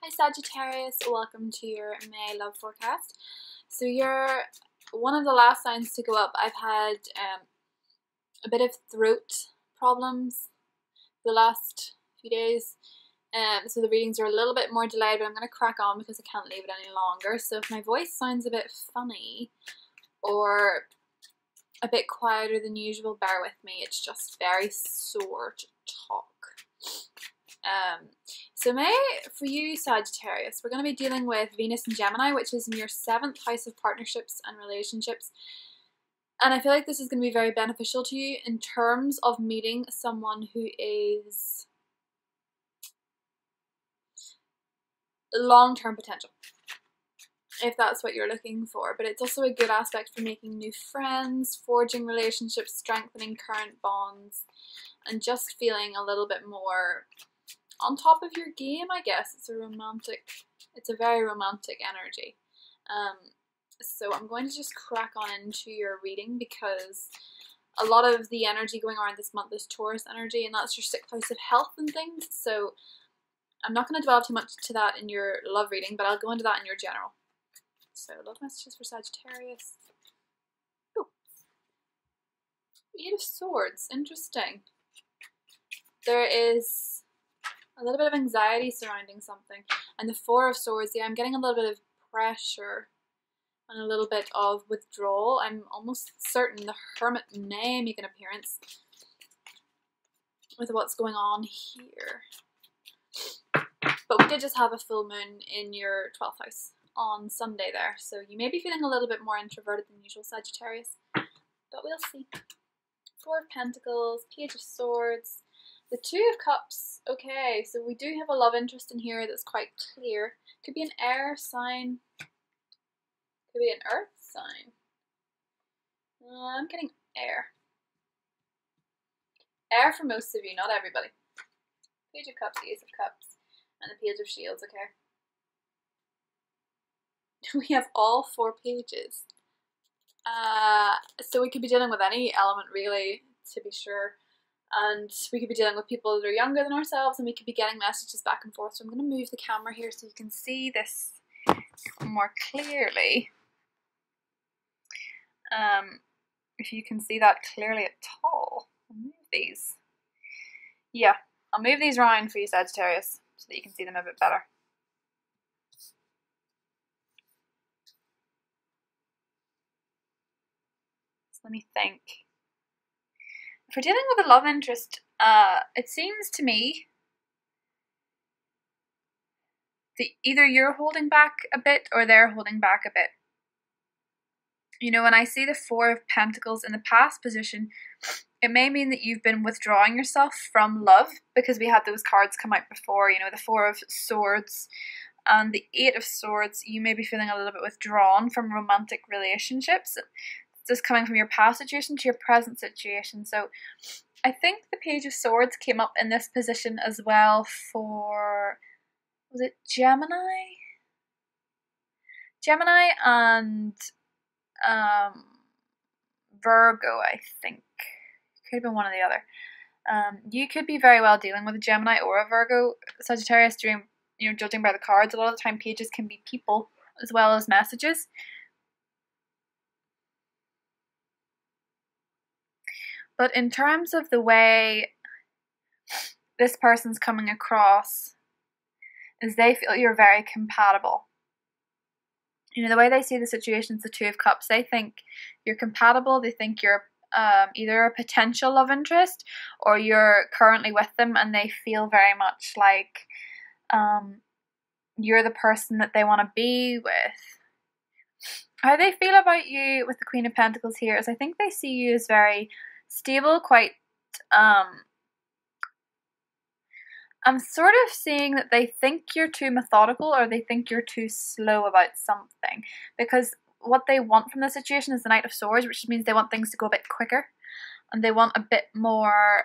Hi Sagittarius, welcome to your May love forecast. So you're one of the last signs to go up. I've had a bit of throat problems the last few days, so the readings are a little bit more delayed, but I'm going to crack on because I can't leave it any longer. So if my voice sounds a bit funny or a bit quieter than usual, bear with me. It's just very sore to talk. So May, for you Sagittarius, we're going to be dealing with Venus and Gemini, which is in your 7th house of partnerships and relationships. And I feel like this is going to be very beneficial to you in terms of meeting someone who is long-term potential, if that's what you're looking for. But it's also a good aspect for making new friends, forging relationships, strengthening current bonds, and just feeling a little bit more on top of your game, I guess. It's a very romantic energy. So I'm going to just crack on into your reading because a lot of the energy going around this month is Taurus energy, and that's your 6th house of health and things. So I'm not going to dwell too much to that in your love reading, but I'll go into that in your general. So love messages for Sagittarius. Oh, 8 of Swords, interesting. There is a little bit of anxiety surrounding something. And the 4 of Swords, yeah, I'm getting a little bit of pressure and a little bit of withdrawal. I'm almost certain the Hermit may make an appearance with what's going on here. But we did just have a full moon in your 12th house on Sunday there, so you may be feeling a little bit more introverted than usual, Sagittarius, but we'll see. 4 of Pentacles, Page of Swords, the 2 of Cups. Okay, so we do have a love interest in here that's quite clear. Could be an air sign, could be an earth sign. I'm getting air. Air for most of you, not everybody. Page of Cups, Ace of Cups, and the Page of Shields, okay. We have all 4 pages. So we could be dealing with any element really, to be sure. And we could be dealing with people that are younger than ourselves, and we could be getting messages back and forth. So I'm going to move the camera here so you can see this more clearly. If you can see that clearly at all. I'll move these. Yeah, I'll move these around for you, Sagittarius, so that you can see them a bit better. So let me think. If we're dealing with a love interest, it seems to me that either you're holding back a bit or they're holding back a bit. You know, when I see the 4 of Pentacles in the past position, it may mean that you've been withdrawing yourself from love, because we had those cards come out before, you know, the 4 of Swords and the 8 of Swords. You may be feeling a little bit withdrawn from romantic relationships. Just coming from your past situation to your present situation. So I think the Page of Swords came up in this position as well for, was it Gemini? Gemini and Virgo, I think. Could have been one or the other. You could be very well dealing with a Gemini or a Virgo, Sagittarius, during, you know, judging by the cards. A lot of the time pages can be people as well as messages. But in terms of the way this person's coming across, is they feel you're very compatible. You know, the way they see the situation is the 2 of Cups. They think you're compatible. They think you're either a potential love interest or you're currently with them, and they feel very much like you're the person that they want to be with. How they feel about you with the Queen of Pentacles here is I think they see you as very stable, quite I'm sort of seeing that they think you're too methodical, or they think you're too slow about something, because what they want from the situation is the Knight of Swords, which means they want things to go a bit quicker, and they want a bit more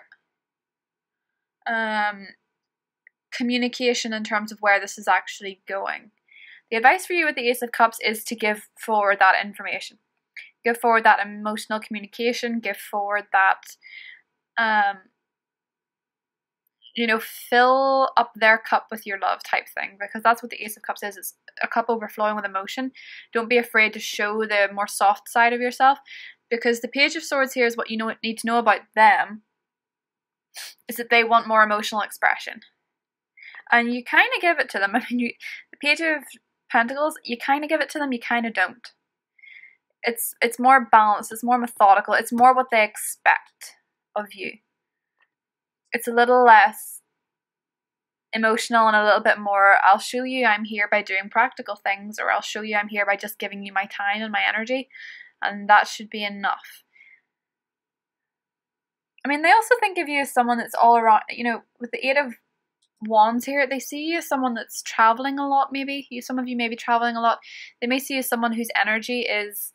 communication in terms of where this is actually going. The advice for you with the Ace of Cups is to give forward that information. Give forward that emotional communication, give forward that you know, fill up their cup with your love type thing, because that's what the Ace of Cups is. It's a cup overflowing with emotion. Don't be afraid to show the more soft side of yourself, because the Page of Swords here is what you need to know about them, is that they want more emotional expression. And you kind of give it to them. I mean, the Page of Pentacles, you kind of give it to them, you kind of don't. It's more balanced, it's more methodical, it's more what they expect of you. It's a little less emotional and a little bit more, I'll show you I'm here by doing practical things, or I'll show you I'm here by just giving you my time and my energy, and that should be enough. I mean, they also think of you as someone that's all around, you know, with the Eight of Wands here, they see you as someone that's traveling a lot, maybe. Some of you may be traveling a lot. They may see you as someone whose energy is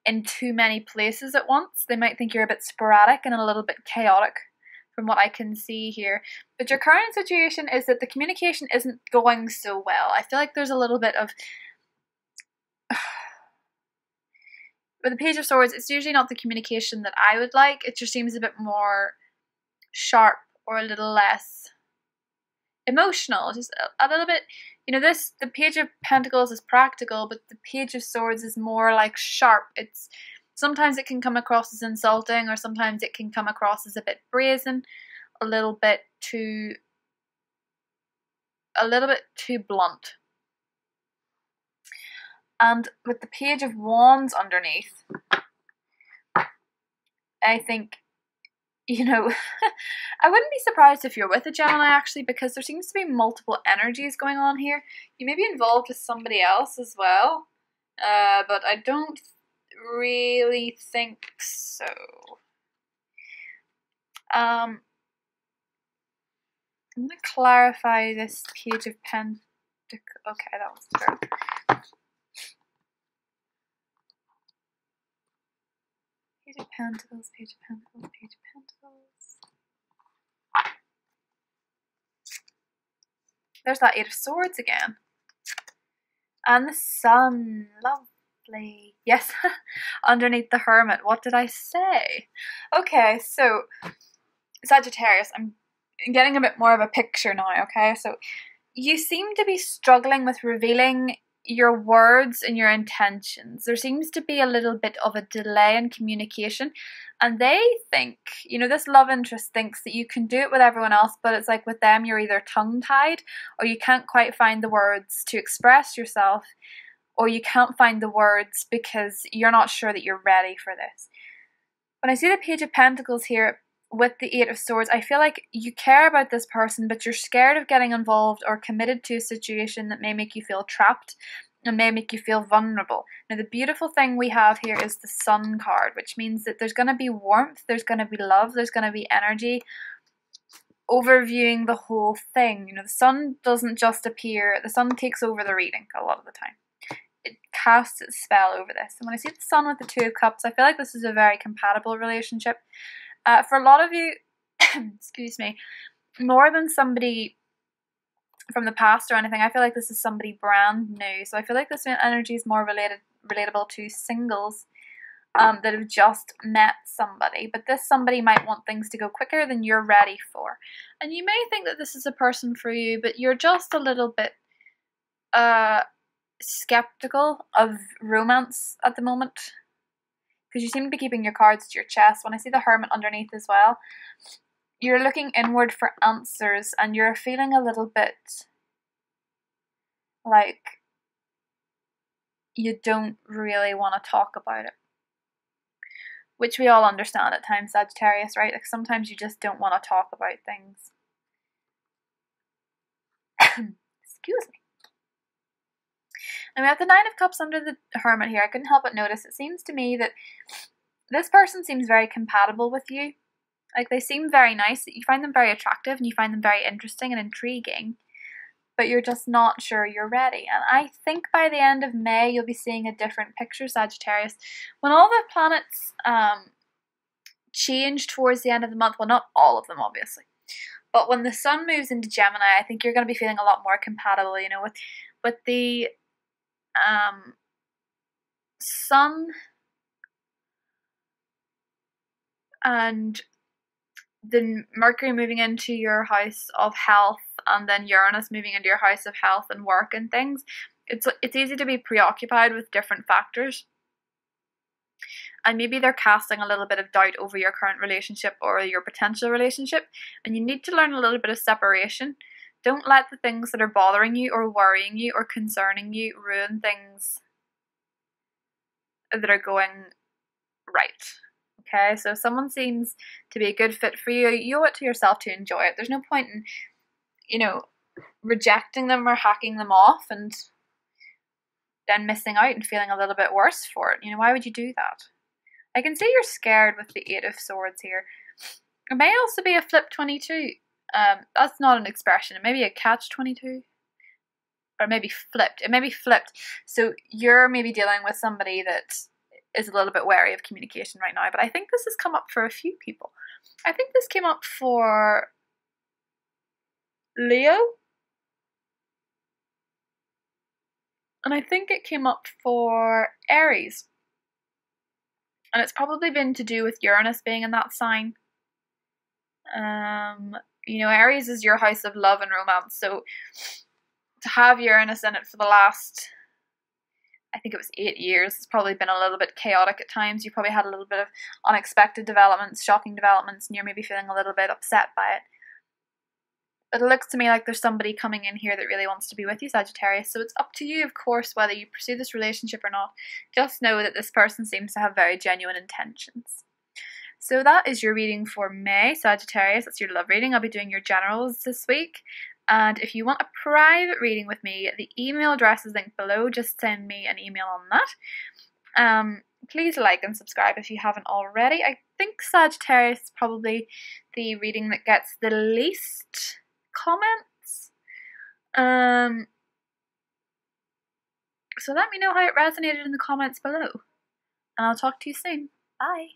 in too many places at once. They might think you're a bit sporadic and a little bit chaotic, from what I can see here. But your current situation is that the communication isn't going so well. I feel like there's a little bit of... With the Page of Swords, it's usually not the communication that I would like. It just seems a bit more sharp, or a little less emotional. Just a little bit, you know, the Page of Pentacles is practical, but the Page of Swords is more like sharp. It's sometimes it can come across as insulting, or sometimes it can come across as a bit brazen, a little bit too blunt. And with the Page of Wands underneath, I think, you know, I wouldn't be surprised if you're with a Gemini, actually, because there seems to be multiple energies going on here. You may be involved with somebody else as well, but I don't really think so. I'm going to clarify this Page of Pentacles. Okay, that was true. Page of Pentacles, Page of Pentacles, Page of Pentacles. There's that Eight of Swords again. And the Sun. Lovely. Yes, underneath the Hermit. What did I say? Okay, so Sagittarius, I'm getting a bit more of a picture now, okay? So you seem to be struggling with revealing your words and your intentions. There seems to be a little bit of a delay in communication, and they think, you know, this love interest thinks that you can do it with everyone else, but it's like with them you're either tongue-tied, or you can't quite find the words to express yourself, or you can't find the words because you're not sure that you're ready for this. When I see the Page of Pentacles here with the Eight of Swords, I feel like you care about this person, but you're scared of getting involved or committed to a situation that may make you feel trapped and may make you feel vulnerable. Now, the beautiful thing we have here is the Sun card, which means that there's going to be warmth, there's going to be love, there's going to be energy overviewing the whole thing. You know, the Sun doesn't just appear, the Sun takes over the reading a lot of the time. It casts its spell over this. And when I see the Sun with the Two of Cups, I feel like this is a very compatible relationship. For a lot of you, excuse me, more than somebody from the past or anything, I feel like this is somebody brand new. So I feel like this energy is more relatable to singles that have just met somebody. But this somebody might want things to go quicker than you're ready for. And you may think that this is a person for you, but you're just a little bit skeptical of romance at the moment, because you seem to be keeping your cards to your chest. When I see the Hermit underneath as well, you're looking inward for answers, and you're feeling a little bit like you don't really want to talk about it, which we all understand at times, Sagittarius, right? Like sometimes you just don't want to talk about things. Excuse me. And we have the Nine of Cups under the Hermit here. I couldn't help but notice, it seems to me that this person seems very compatible with you. Like, they seem very nice, you find them very attractive, and you find them very interesting and intriguing, but you're just not sure you're ready. And I think by the end of May, you'll be seeing a different picture, Sagittarius. When all the planets change towards the end of the month, well, not all of them, obviously, but when the Sun moves into Gemini, I think you're going to be feeling a lot more compatible, you know, with the Sun and the Mercury moving into your house of health and then Uranus moving into your house of health and work and things, it's easy to be preoccupied with different factors. And maybe they're casting a little bit of doubt over your current relationship or your potential relationship, and you need to learn a little bit of separation. Don't let the things that are bothering you or worrying you or concerning you ruin things that are going right. Okay, so if someone seems to be a good fit for you, you owe it to yourself to enjoy it. There's no point in, you know, rejecting them or hacking them off and then missing out and feeling a little bit worse for it. You know, why would you do that? I can see you're scared with the 8 of Swords here. It may also be a flip 22. That's not an expression. It may be a catch 22. Or maybe flipped. It may be flipped. So you're maybe dealing with somebody that is a little bit wary of communication right now. But I think this has come up for a few people. I think this came up for Leo. And I think it came up for Aries. And it's probably been to do with Uranus being in that sign. You know, Aries is your house of love and romance. So to have Uranus in it for the last, I think it was 8 years, it's probably been a little bit chaotic at times. You probably had a little bit of unexpected developments, shocking developments, and you're maybe feeling a little bit upset by it. But it looks to me like there's somebody coming in here that really wants to be with you, Sagittarius. So it's up to you, of course, whether you pursue this relationship or not. Just know that this person seems to have very genuine intentions. So that is your reading for May, Sagittarius. That's your love reading. I'll be doing your generals this week. And if you want a private reading with me, the email address is linked below. Just send me an email on that. Please like and subscribe if you haven't already. I think Sagittarius is probably the reading that gets the least comments. So let me know how it resonated in the comments below. And I'll talk to you soon. Bye.